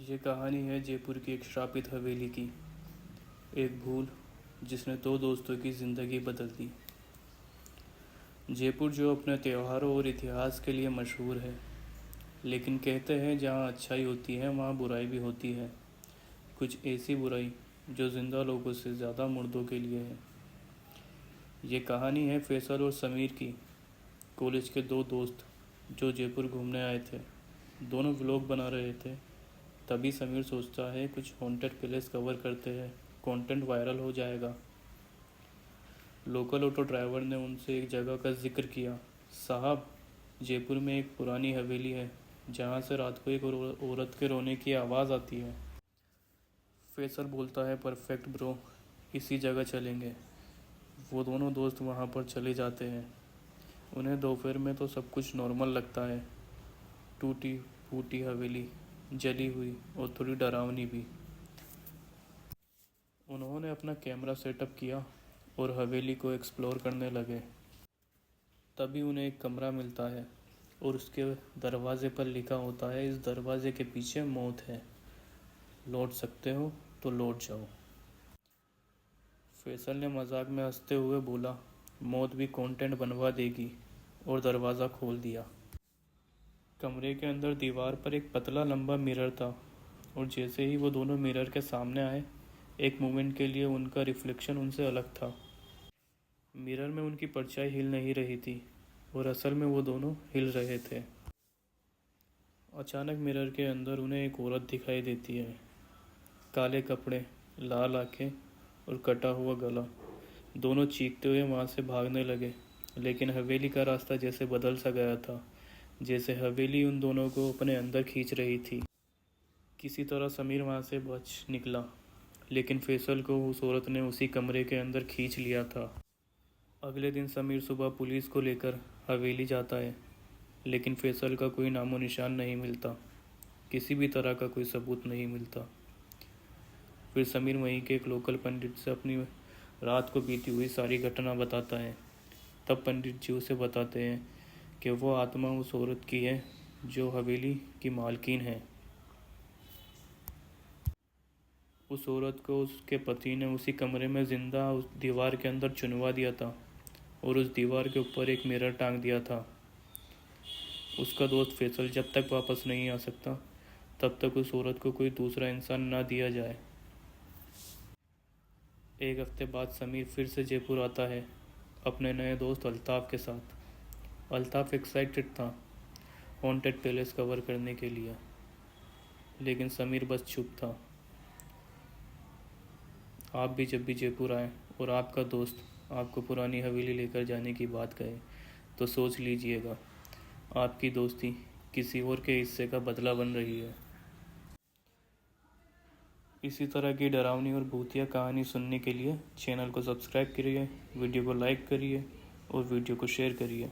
ये कहानी है जयपुर की एक श्रापित हवेली की। एक भूल जिसने दो दोस्तों की ज़िंदगी बदल दी। जयपुर जो अपने त्योहारों और इतिहास के लिए मशहूर है, लेकिन कहते हैं जहाँ अच्छाई होती है वहाँ बुराई भी होती है। कुछ ऐसी बुराई जो ज़िंदा लोगों से ज़्यादा मुर्दों के लिए है। ये कहानी है फैसल और समीर की, कॉलेज के दो दोस्त जो जयपुर घूमने आए थे। दोनों व्लॉग बना रहे थे। तभी समीर सोचता है कुछ हॉन्टेड प्लेस कवर करते हैं, कंटेंट वायरल हो जाएगा। लोकल ऑटो ड्राइवर ने उनसे एक जगह का जिक्र किया। साहब, जयपुर में एक पुरानी हवेली है जहाँ से रात को एक औरत के रोने की आवाज़ आती है। फैसल बोलता है, परफेक्ट ब्रो, इसी जगह चलेंगे। वो दोनों दोस्त वहाँ पर चले जाते हैं। उन्हें दोपहर में तो सब कुछ नॉर्मल लगता है। टूटी फूटी हवेली, जली हुई और थोड़ी डरावनी भी। उन्होंने अपना कैमरा सेटअप किया और हवेली को एक्सप्लोर करने लगे। तभी उन्हें एक कमरा मिलता है और उसके दरवाजे पर लिखा होता है, इस दरवाजे के पीछे मौत है, लौट सकते हो तो लौट जाओ। फैसल ने मजाक में हंसते हुए बोला, मौत भी कंटेंट बनवा देगी, और दरवाज़ा खोल दिया। कमरे के अंदर दीवार पर एक पतला लंबा मिरर था, और जैसे ही वो दोनों मिरर के सामने आए, एक मोमेंट के लिए उनका रिफ्लेक्शन उनसे अलग था। मिरर में उनकी परछाई हिल नहीं रही थी और असल में वो दोनों हिल रहे थे। अचानक मिरर के अंदर उन्हें एक औरत दिखाई देती है। काले कपड़े, लाल आंखें और कटा हुआ गला। दोनों चीखते हुए वहाँ से भागने लगे, लेकिन हवेली का रास्ता जैसे बदल सा गया था, जैसे हवेली उन दोनों को अपने अंदर खींच रही थी। किसी तरह समीर वहाँ से बच निकला, लेकिन फैसल को उस औरत ने उसी कमरे के अंदर खींच लिया था। अगले दिन समीर सुबह पुलिस को लेकर हवेली जाता है, लेकिन फैसल का कोई नामो निशान नहीं मिलता। किसी भी तरह का कोई सबूत नहीं मिलता। फिर समीर वहीं के एक लोकल पंडित से अपनी रात को बीती हुई सारी घटना बताता है। तब पंडित जी उसे बताते हैं कि वो आत्मा उस औरत की है जो हवेली की मालकिन है। उस औरत को उसके पति ने उसी कमरे में जिंदा उस दीवार के अंदर चुनवा दिया था और उस दीवार के ऊपर एक मिरर टांग दिया था। उसका दोस्त फैसल जब तक वापस नहीं आ सकता, तब तक उस औरत को कोई दूसरा इंसान ना दिया जाए। एक हफ्ते बाद समीर फिर से जयपुर आता है अपने नए दोस्त अल्ताफ़ के साथ। अल्ताफ़ एक्साइटेड था हॉन्टेड पैलेस कवर करने के लिए, लेकिन समीर बस चुप था। आप भी जब भी जयपुर आए और आपका दोस्त आपको पुरानी हवेली लेकर जाने की बात कहे, तो सोच लीजिएगा, आपकी दोस्ती किसी और के हिस्से का बदला बन रही है। इसी तरह की डरावनी और भूतिया कहानी सुनने के लिए चैनल को सब्सक्राइब करिए, वीडियो को लाइक करिए और वीडियो को शेयर करिए।